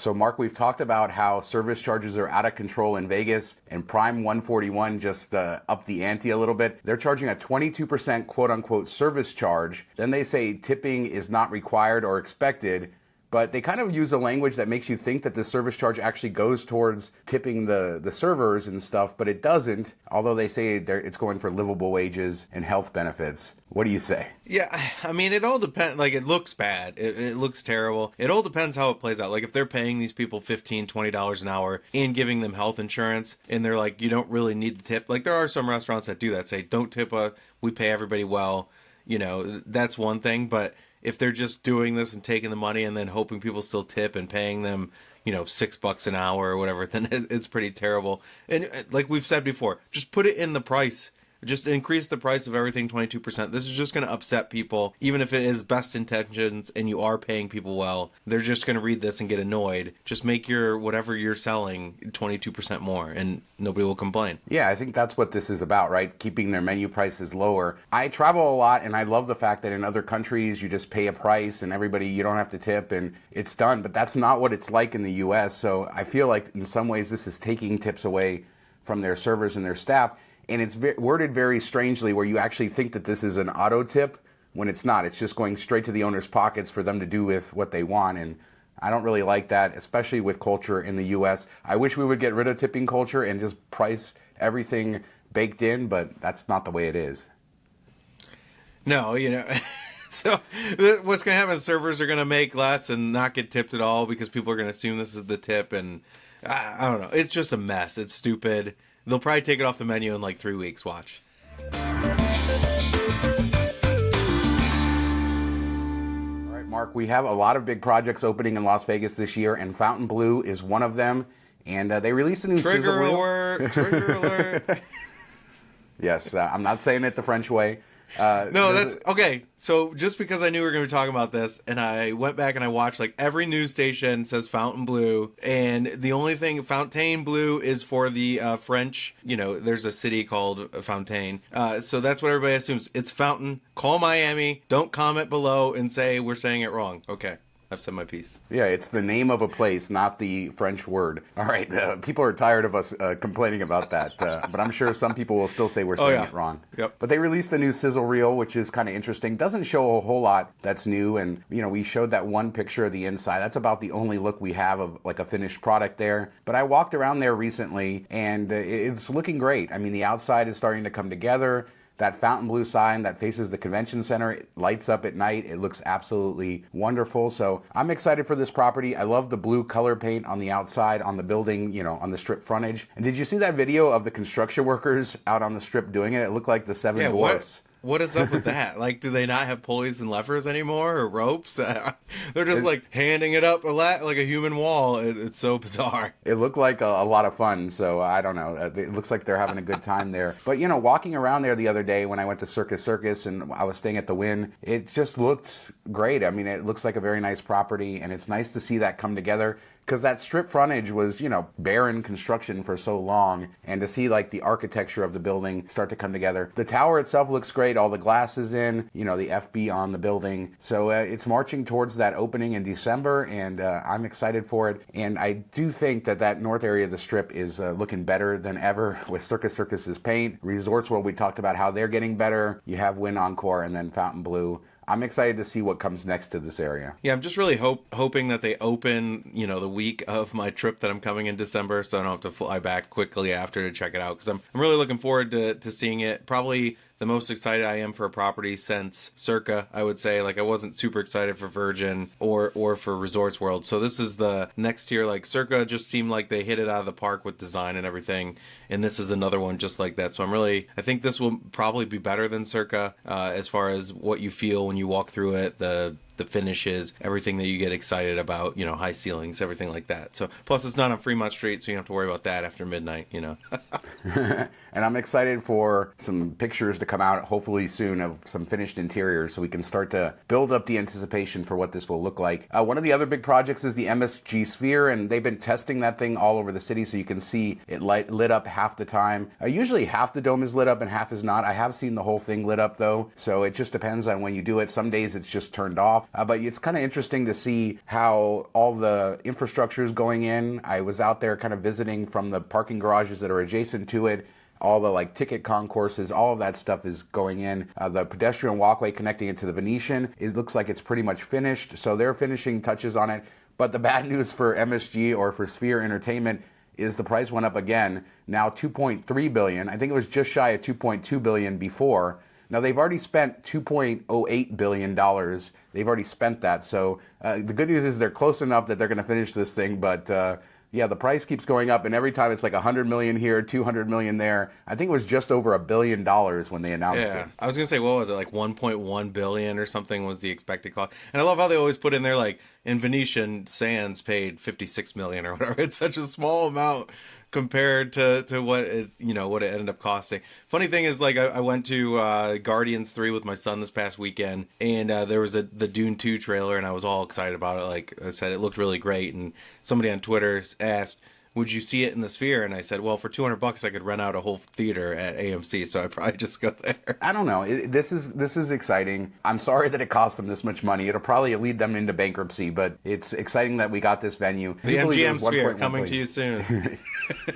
So, Mark, we've talked about how service charges are out of control in Vegas, and Prime 141 just upped the ante a little bit. They're charging a 22% quote unquote service charge. Then they say tipping is not required or expected. But they kind of use a language that makes you think that the service charge actually goes towards tipping the servers and stuff, but it doesn't, although they say it's going for livable wages and health benefits. What do you say? Yeah, I mean, it all depends. Like, it looks bad. It looks terrible. It all depends how it plays out. Like, if they're paying these people $15, $20 an hour and giving them health insurance, and they're like, you don't really need the tip. Like, there are some restaurants that do that, say, don't tip us, we pay everybody well. You know, that's one thing, but if they're just doing this and taking the money and then hoping people still tip and paying them, you know, $6 an hour or whatever, then it's pretty terrible. And like we've said before, just put it in the price. Just increase the price of everything 22%. This is just going to upset people. Even if it is best intentions and you are paying people well, they're just going to read this and get annoyed. Just make your whatever you're selling 22% more and nobody will complain. Yeah, I think that's what this is about, right? Keeping their menu prices lower. I travel a lot and I love the fact that in other countries you just pay a price and everybody, you don't have to tip and it's done. But that's not what it's like in the US. So I feel like in some ways this is taking tips away from their servers and their staff. And it's worded very strangely where you actually think that this is an auto tip when it's not. It's just going straight to the owner's pockets for them to do with what they want. And I don't really like that, especially with culture in the U.S. I wish we would get rid of tipping culture and just price everything baked in, but that's not the way it is. No, you know. So what's going to happen is servers are going to make less and not get tipped at all because people are going to assume this is the tip. And I don't know. It's just a mess. It's stupid. They'll probably take it off the menu in like 3 weeks. Watch. All right, Mark, we have a lot of big projects opening in Las Vegas this year, and Fontainebleau is one of them. And they released a new sizzle Trigger wheel. alert! Trigger alert! Yes, I'm not saying it the French way. No, that's okay. So just because I knew we were going to be talking about this, and I went back and I watched, like, every news station says Fontainebleau, and the only thing Fontainebleau is for the French. You know, there's a city called Fontaine, so that's what everybody assumes. It's Fountain. Call Miami. Don't comment below and say we're saying it wrong. Okay. I've said my piece. Yeah, it's the name of a place, not the French word. All right, people are tired of us complaining about that, but I'm sure some people will still say we're saying it wrong. Yep. But they released a new sizzle reel, which is kind of interesting. Doesn't show a whole lot that's new, and you know, we showed that one picture of the inside. That's about the only look we have of like a finished product there. But I walked around there recently, and it's looking great. I mean, the outside is starting to come together. That Fontainebleau sign that faces the convention center, it lights up at night. It looks absolutely wonderful. So I'm excited for this property. I love the blue color paint on the outside, on the building, you know, on the strip frontage. And did you see that video of the construction workers out on the strip doing it? It looked like the Seven Dwarfs. What is up with that? Like, do they not have pulleys and levers anymore or ropes? They're just like handing it up like a human wall. It's so bizarre. It looked like a lot of fun, so I don't know. It looks like they're having a good time there. But, you know, walking around there the other day when I went to Circus and I was staying at the Wynn, it just looked great. I mean, it looks like a very nice property, and it's nice to see that come together. Because that strip frontage was, you know, barren construction for so long, and to see like the architecture of the building start to come together. The tower itself looks great, all the glass is in, you know, the FB on the building. So it's marching towards that opening in December, and I'm excited for it. And I do think that north area of the strip is looking better than ever with Circus's paint. Resorts World, we talked about how they're getting better. You have Wynn Encore and then Fontainebleau. I'm excited to see what comes next to this area. Yeah, I'm just really hoping that they open, you know, the week of my trip that I'm coming in December, so I don't have to fly back quickly after to check it out, because I'm really looking forward to seeing it. Probably the most excited I am for a property since Circa, I would say. Like, I wasn't super excited for Virgin or for Resorts World. So this is the next tier. Like, Circa just seemed like they hit it out of the park with design and everything. And this is another one just like that. So I think this will probably be better than Circa as far as what you feel when you walk through it, the finishes, everything that you get excited about, you know, high ceilings, everything like that. So plus it's not on Fremont Street, so you don't have to worry about that after midnight, you know. And I'm excited for some pictures to come out hopefully soon of some finished interiors so we can start to build up the anticipation for what this will look like. One of the other big projects is the MSG Sphere, and they've been testing that thing all over the city, so you can see it lit up half the time. Usually half the dome is lit up and half is not. I have seen the whole thing lit up though, so it just depends on when you do it. Some days it's just turned off. But it's kind of interesting to see how all the infrastructure is going in. I was out there kind of visiting from the parking garages that are adjacent to it. All the like ticket concourses, all of that stuff is going in. The pedestrian walkway connecting it to the Venetian, it looks like it's pretty much finished. So they're finishing touches on it. But the bad news for MSG or for Sphere Entertainment is the price went up again. Now $2.3 billion. I think it was just shy of $2.2 billion before. Now they've already spent $2.08 billion. They've already spent that. So the good news is they're close enough that they're going to finish this thing. But yeah, the price keeps going up, and every time it's like $100 million here, $200 million there. I think it was just over $1 billion when they announced it. I was gonna say, what was it, like 1.1 billion or something was the expected cost? And I love how they always put in there like in Venetian Sands paid 56 million or whatever. It's such a small amount compared to what it, what it ended up costing. Funny thing is, like, I went to Guardians 3 with my son this past weekend, and there was the Dune 2 trailer, and I was all excited about it. Like I said, it looked really great, and somebody on Twitter asked, would you see it in the Sphere? And I said, well, for $200 I could rent out a whole theater at AMC, so I'd probably just go there. I don't know. This is exciting. I'm sorry that it cost them this much money. It'll probably lead them into bankruptcy, but it's exciting that we got this venue. The MGM Sphere coming to you soon.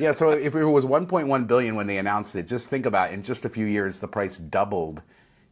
Yeah, so if it was 1.1 billion when they announced it, just think about it. In just a few years, the price doubled.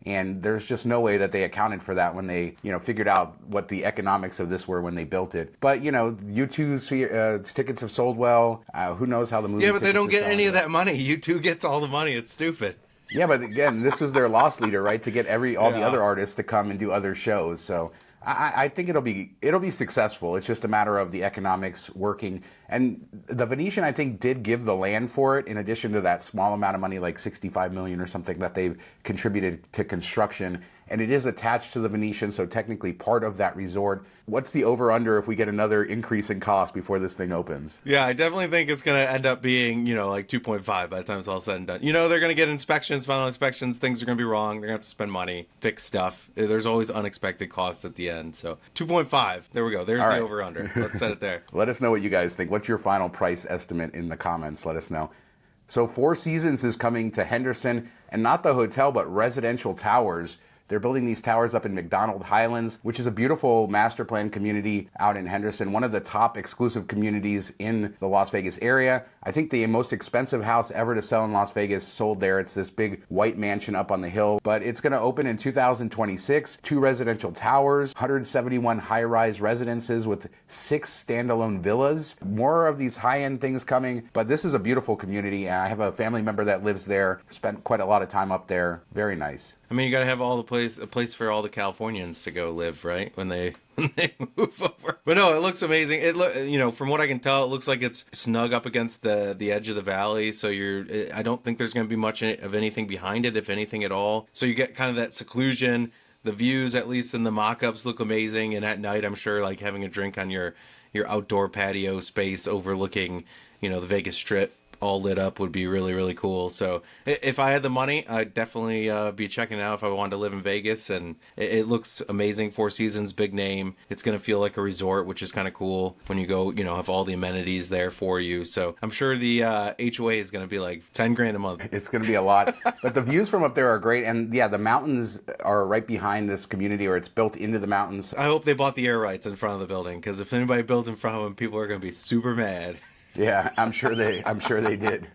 And there's just no way that they accounted for that when they, figured out what the economics of this were when they built it. But, U2's tickets have sold well. Who knows how the movie. Yeah, but they don't get any of that money. U2 gets all the money. It's stupid. Yeah, but again, this was their loss leader, right? To get all the other artists to come and do other shows. So I think it'll be successful. It's just a matter of the economics working. And the Venetian, I think, did give the land for it, in addition to that small amount of money, like $65 million or something, that they've contributed to construction. And it is attached to the Venetian, so technically part of that resort. What's the over-under if we get another increase in cost before this thing opens? Yeah, I definitely think it's going to end up being, like 2.5 by the time it's all said and done. They're going to get inspections, final inspections. Things are going to be wrong. They're going to have to spend money, fix stuff. There's always unexpected costs at the end. So 2.5. There we go. There's the over-under. Let's set it there. Let us know what you guys think. What's your final price estimate in the comments? Let us know. So Four Seasons is coming to Henderson, and not the hotel, but residential towers. They're building these towers up in McDonald Highlands, which is a beautiful master plan community out in Henderson, one of the top exclusive communities in the Las Vegas area. I think the most expensive house ever to sell in Las Vegas sold there. It's this big white mansion up on the hill, but it's going to open in 2026. 2 residential towers, 171 high-rise residences with 6 standalone villas. More of these high-end things coming, but this is a beautiful community, and I have a family member that lives there, spent quite a lot of time up there. Very nice. I mean, you got to have a place for all the Californians to go live, right? When they move over. But no, it looks amazing. From what I can tell, it looks like it's snug up against the edge of the valley. So I don't think there's going to be much of anything behind it, if anything at all. So you get kind of that seclusion. The views, at least in the mock-ups, look amazing. And at night, I'm sure, like having a drink on your outdoor patio space overlooking, the Vegas Strip, all lit up, would be really, really cool. So if I had the money, I'd definitely be checking it out if I wanted to live in Vegas. And it looks amazing. Four Seasons, big name. It's going to feel like a resort, which is kind of cool when you go, have all the amenities there for you. So I'm sure the HOA is going to be like $10,000 a month. It's going to be a lot. But the views from up there are great. And yeah, the mountains are right behind this community, or it's built into the mountains. I hope they bought the air rights in front of the building, because if anybody builds in front of them, people are going to be super mad. Yeah, I'm sure they did.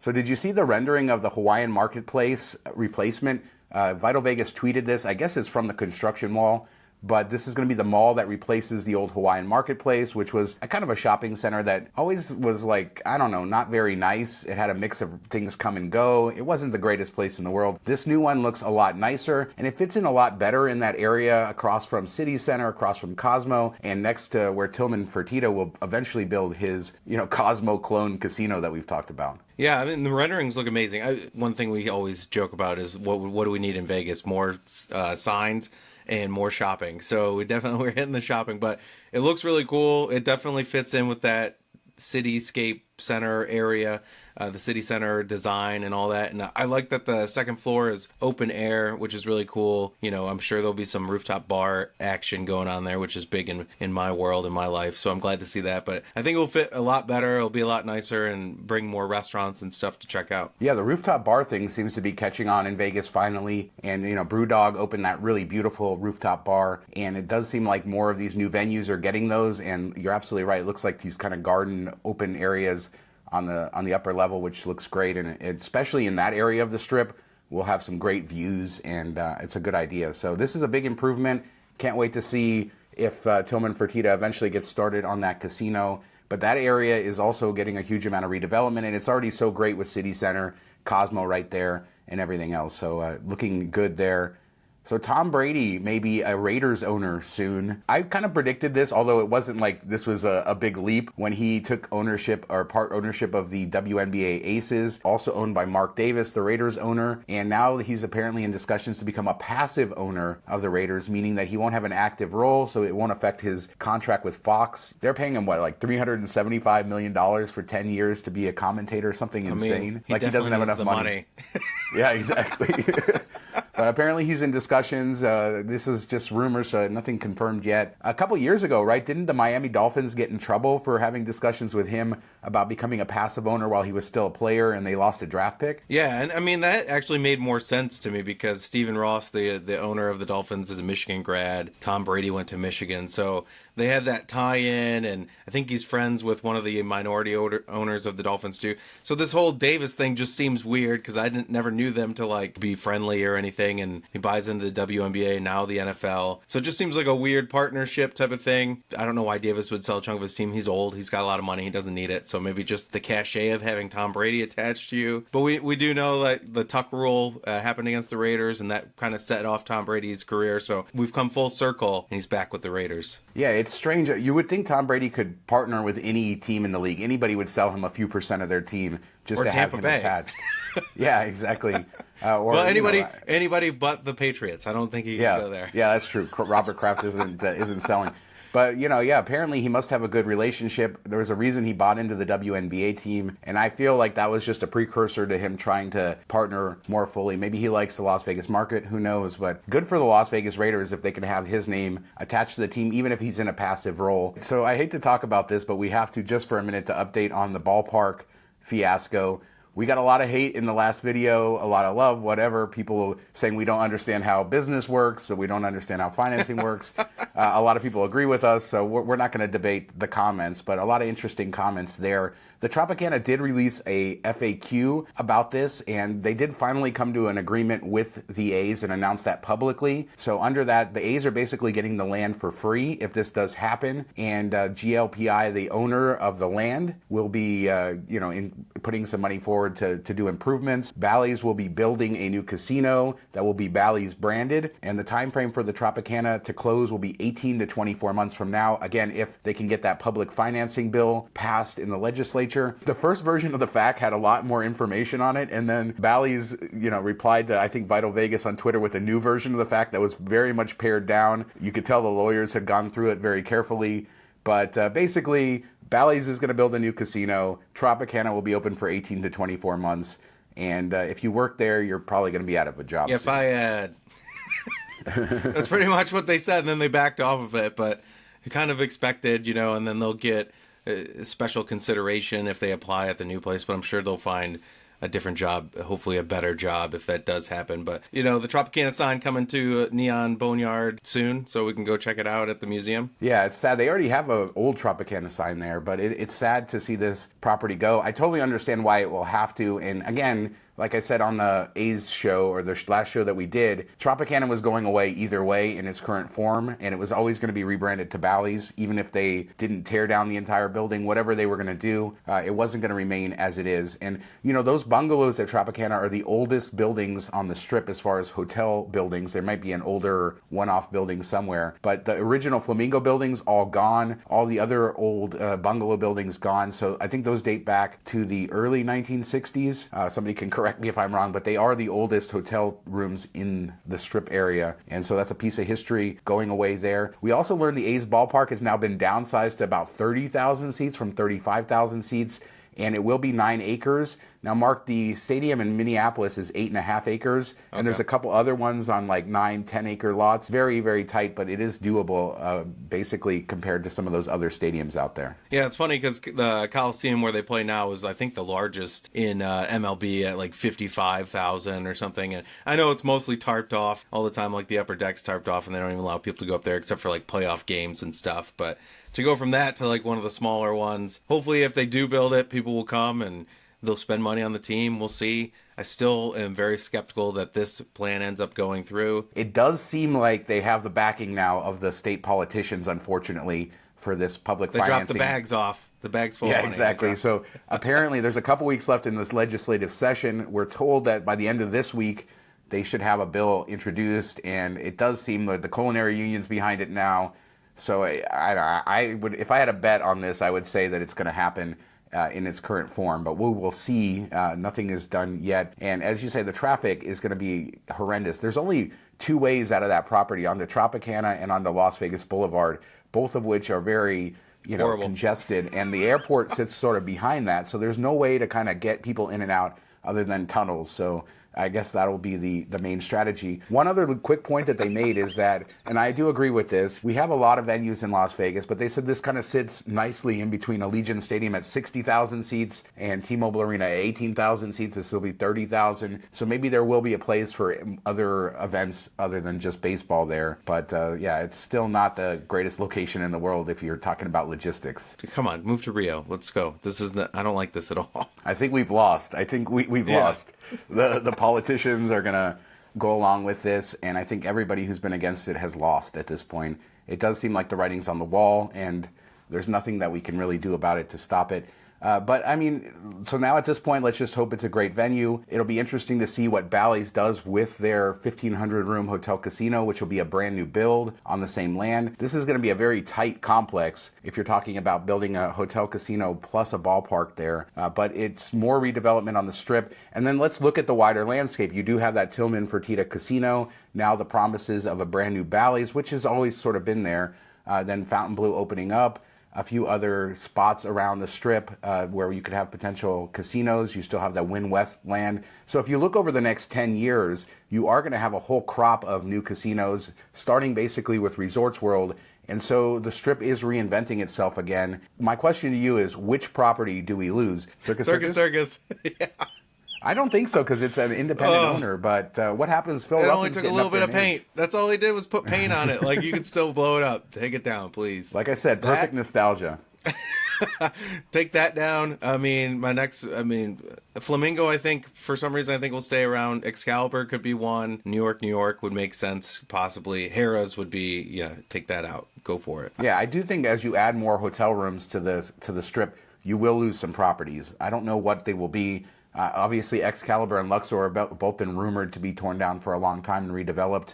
So did you see the rendering of the Hawaiian Marketplace replacement? Vital Vegas tweeted this. I guess it's from the construction mall, but this is going to be the mall that replaces the old Hawaiian Marketplace, which was a kind of a shopping center that always was like, I don't know, not very nice. It had a mix of things come and go. It wasn't the greatest place in the world. This new one looks a lot nicer, and it fits in a lot better in that area across from City Center, across from Cosmo, and next to where Tillman Fertitta will eventually build his, Cosmo clone casino that we've talked about. Yeah, I mean, the renderings look amazing. One thing we always joke about is what do we need in Vegas? More signs and more shopping. So we're hitting the shopping, but it looks really cool. It definitely fits in with that cityscape center area, the city center design and all that. And I like that the second floor is open air, which is really cool. You know, I'm sure there'll be some rooftop bar action going on there, which is big in my world, in my life. So I'm glad to see that. But I think it'll fit a lot better. It'll be a lot nicer and bring more restaurants and stuff to check out. Yeah, the rooftop bar thing seems to be catching on in Vegas finally. And, you know, Brewdog opened that really beautiful rooftop bar. And it does seem like more of these new venues are getting those. And you're absolutely right. It looks like these kind of garden open areas on the upper level, which looks great. And especially in that area of the Strip, we'll have some great views, and it's a good idea. So this is a big improvement. Can't wait to see if Tillman Fertitta eventually gets started on that casino. But that area is also getting a huge amount of redevelopment, and it's already so great with City Center, Cosmo right there, and everything else. So looking good there. So Tom Brady may be a Raiders owner soon. I kind of predicted this, although it wasn't like this was a big leap when he took ownership or part ownership of the WNBA Aces, also owned by Mark Davis, the Raiders owner. And now he's apparently in discussions to become a passive owner of the Raiders, meaning that he won't have an active role, so it won't affect his contract with Fox. They're paying him, what, like $375 million for 10 years to be a commentator, something insane. He doesn't have enough money. Yeah, exactly. But apparently he's in discussions. This is just rumors, so nothing confirmed yet. A couple years ago, right, didn't the Miami Dolphins get in trouble for having discussions with him about becoming a passive owner while he was still a player, and they lost a draft pick? Yeah, and I mean, that actually made more sense to me because Stephen Ross, the owner of the Dolphins, is a Michigan grad. Tom Brady went to Michigan, so they had that tie-in, and I think he's friends with one of the minority owners of the Dolphins too. So this whole Davis thing just seems weird because I never knew them to like be friendly or anything, and he buys into the WNBA, now the NFL. So it just seems like a weird partnership type of thing. I don't know why Davis would sell a chunk of his team. He's old, he's got a lot of money, he doesn't need it. So maybe just the cachet of having Tom Brady attached to you. But we do know that the Tuck rule happened against the Raiders, and that kind of set off Tom Brady's career. So we've come full circle, and he's back with the Raiders. Yeah, it's strange. You would think Tom Brady could partner with any team in the league. Anybody would sell him a few percent of their team just or to Tampa have him Bay. attached. Yeah, exactly. Or, well, anybody but the Patriots. I don't think he can go there. Yeah, that's true. Robert Kraft isn't selling. But, apparently he must have a good relationship. There was a reason he bought into the WNBA team, and I feel like that was just a precursor to him trying to partner more fully. Maybe he likes the Las Vegas market, who knows? But good for the Las Vegas Raiders if they can have his name attached to the team, even if he's in a passive role. So I hate to talk about this, but we have to just for a minute to update on the Ballpark fiasco. We got a lot of hate in the last video, a lot of love, whatever. People saying we don't understand how business works, so we don't understand how financing works. A lot of people agree with us, so we're not going to debate the comments, but a lot of interesting comments there. The Tropicana did release a FAQ about this, and they did finally come to an agreement with the A's and announce that publicly. So under that, the A's are basically getting the land for free if this does happen, and GLPI, the owner of the land, will be putting some money forward to do improvements. Bally's will be building a new casino that will be Bally's branded, and the time frame for the Tropicana to close will be 18 to 24 months from now. Again, if they can get that public financing bill passed in the legislature. The first version of the FAQ had a lot more information on it, and then Bally's, replied to, I think, Vital Vegas on Twitter with a new version of the FAQ that was very much pared down. You could tell the lawyers had gone through it very carefully, but basically, Bally's is going to build a new casino. Tropicana will be open for 18 to 24 months, and if you work there, you're probably going to be out of a job. If I had... That's pretty much what they said, and then they backed off of it, but kind of expected, and then they'll get special consideration if they apply at the new place, but I'm sure they'll find a different job, hopefully a better job if that does happen. But, the Tropicana sign coming to Neon Boneyard soon, so we can go check it out at the museum. Yeah, it's sad. They already have an old Tropicana sign there, but it's sad to see this property go. I totally understand why it will have to, and again, like I said on the A's show, or the last show that we did, Tropicana was going away either way in its current form, and it was always going to be rebranded to Bally's, even if they didn't tear down the entire building, whatever they were going to do, it wasn't going to remain as it is. And, those bungalows at Tropicana are the oldest buildings on the Strip as far as hotel buildings. There might be an older one-off building somewhere, but the original Flamingo buildings all gone, all the other old bungalow buildings gone, so I think those date back to the early 1960s. Somebody can correct me if I'm wrong, but they are the oldest hotel rooms in the Strip area, and so that's a piece of history going away there. We also learned the A's ballpark has now been downsized to about 30,000 seats from 35,000 seats, and it will be 9 acres. Now, Mark, the stadium in Minneapolis is 8.5 acres, and there's a couple other ones on like 9, 10-acre lots. Very, very tight, but it is doable, basically, compared to some of those other stadiums out there. Yeah, it's funny because the Coliseum where they play now is, I think, the largest in MLB at like 55,000 or something. And I know it's mostly tarped off all the time, like the upper deck's tarped off, and they don't even allow people to go up there except for like playoff games and stuff. But to go from that to like one of the smaller ones, hopefully if they do build it, people will come and they'll spend money on the team. We'll see. I still am very skeptical that this plan ends up going through. It does seem like they have the backing now of the state politicians, unfortunately, for this public financing. They dropped the bags off. The bag's full of money. Yeah, exactly. So apparently there's a couple weeks left in this legislative session. We're told that by the end of this week, they should have a bill introduced, and it does seem that the culinary union's behind it now. So I would, if I had a bet on this, I would say that it's going to happen in its current form, but we will see. Nothing is done yet. And as you say, the traffic is going to be horrendous. There's only 2 ways out of that property, onto Tropicana and onto Las Vegas Boulevard, both of which are very, horrible, congested. And the airport sits sort of behind that, so there's no way to kind of get people in and out other than tunnels. So I guess that'll be the main strategy. One other quick point that they made is that, and I do agree with this, we have a lot of venues in Las Vegas, but they said this kind of sits nicely in between Allegiant Stadium at 60,000 seats and T-Mobile Arena at 18,000 seats. This will be 30,000. So maybe there will be a place for other events other than just baseball there. But yeah, it's still not the greatest location in the world if you're talking about logistics. Come on, move to Rio. Let's go. I don't like this at all. I think we've lost. I think we've lost. The politicians are going to go along with this, and I think everybody who's been against it has lost at this point. It does seem like the writing's on the wall, and there's nothing that we can really do about it to stop it. But I mean, so now at this point, let's just hope it's a great venue. It'll be interesting to see what Bally's does with their 1,500 room hotel casino, which will be a brand new build on the same land. This is going to be a very tight complex if you're talking about building a hotel casino plus a ballpark there. But it's more redevelopment on the Strip. And then let's look at the wider landscape. You do have that Tillman Fertitta Casino, now the promises of a brand new Bally's, which has always sort of been there. Then Fontainebleau opening up. A few other spots around the Strip where you could have potential casinos. You still have that Wynn West land. So if you look over the next 10 years, you are going to have a whole crop of new casinos, starting basically with Resorts World. And so the Strip is reinventing itself again. My question to you is, which property do we lose? Circus. Yeah. I don't think so, because it's an independent owner. But what happens? Phil It Ruffins only took a getting little up bit there of in age. paint. That's all he did was put paint on it. Like, you could still blow it up. Take it down, please. Like I said, perfect nostalgia. Take that down. I mean, Flamingo, I think, for some reason, I think will stay around. Excalibur could be one. New York would make sense, possibly. Harrah's would be, take that out. Go for it. Yeah, I do think as you add more hotel rooms to the Strip, you will lose some properties. I don't know what they will be. Obviously, Excalibur and Luxor have both been rumored to be torn down for a long time and redeveloped.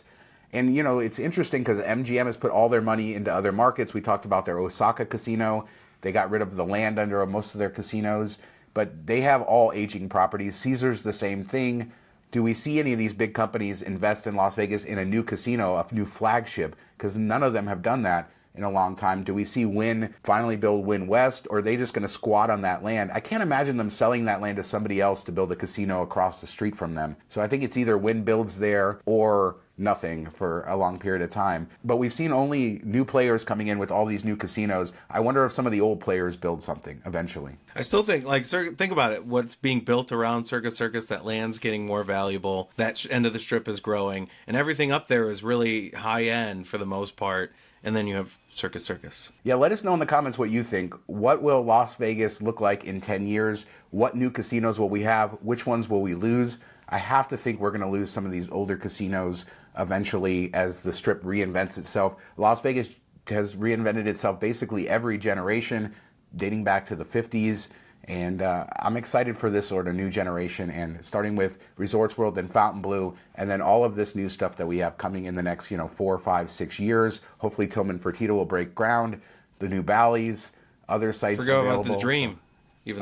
And, it's interesting because MGM has put all their money into other markets. We talked about their Osaka casino. They got rid of the land under most of their casinos. But they have all aging properties. Caesars, the same thing. Do we see any of these big companies invest in Las Vegas in a new casino, a new flagship? Because none of them have done that in a long time. Do we see Wynn finally build Wynn West, or are they just going to squat on that land? I can't imagine them selling that land to somebody else to build a casino across the street from them. So I think it's either Wynn builds there or nothing for a long period of time. But we've seen only new players coming in with all these new casinos. I wonder if some of the old players build something eventually. I still think, think about it. What's being built around Circus, that land's getting more valuable. That end of the Strip is growing. And everything up there is really high end for the most part. And then you have Circus. Yeah, let us know in the comments what you think. What will Las Vegas look like in 10 years? What new casinos will we have? Which ones will we lose? I have to think we're going to lose some of these older casinos eventually as the Strip reinvents itself. Las Vegas has reinvented itself basically every generation, dating back to the 50s. And I'm excited for this sort of new generation, and starting with Resorts World and Fontainebleau, and then all of this new stuff that we have coming in the next, 4, 5, 6 years. Hopefully Tillman Fertitta will break ground, the new Bally's, other sites available. About the Dream. The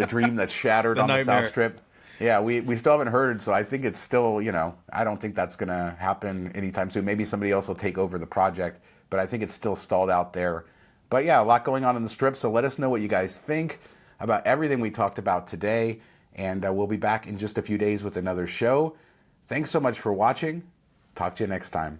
Dream that's shattered on nightmare. The South Strip. Yeah, we still haven't heard, so I think it's still, I don't think that's going to happen anytime soon. Maybe somebody else will take over the project, but I think it's still stalled out there. But yeah, a lot going on the Strip, so let us know what you guys think about everything we talked about today, and we'll be back in just a few days with another show. Thanks so much for watching. Talk to you next time.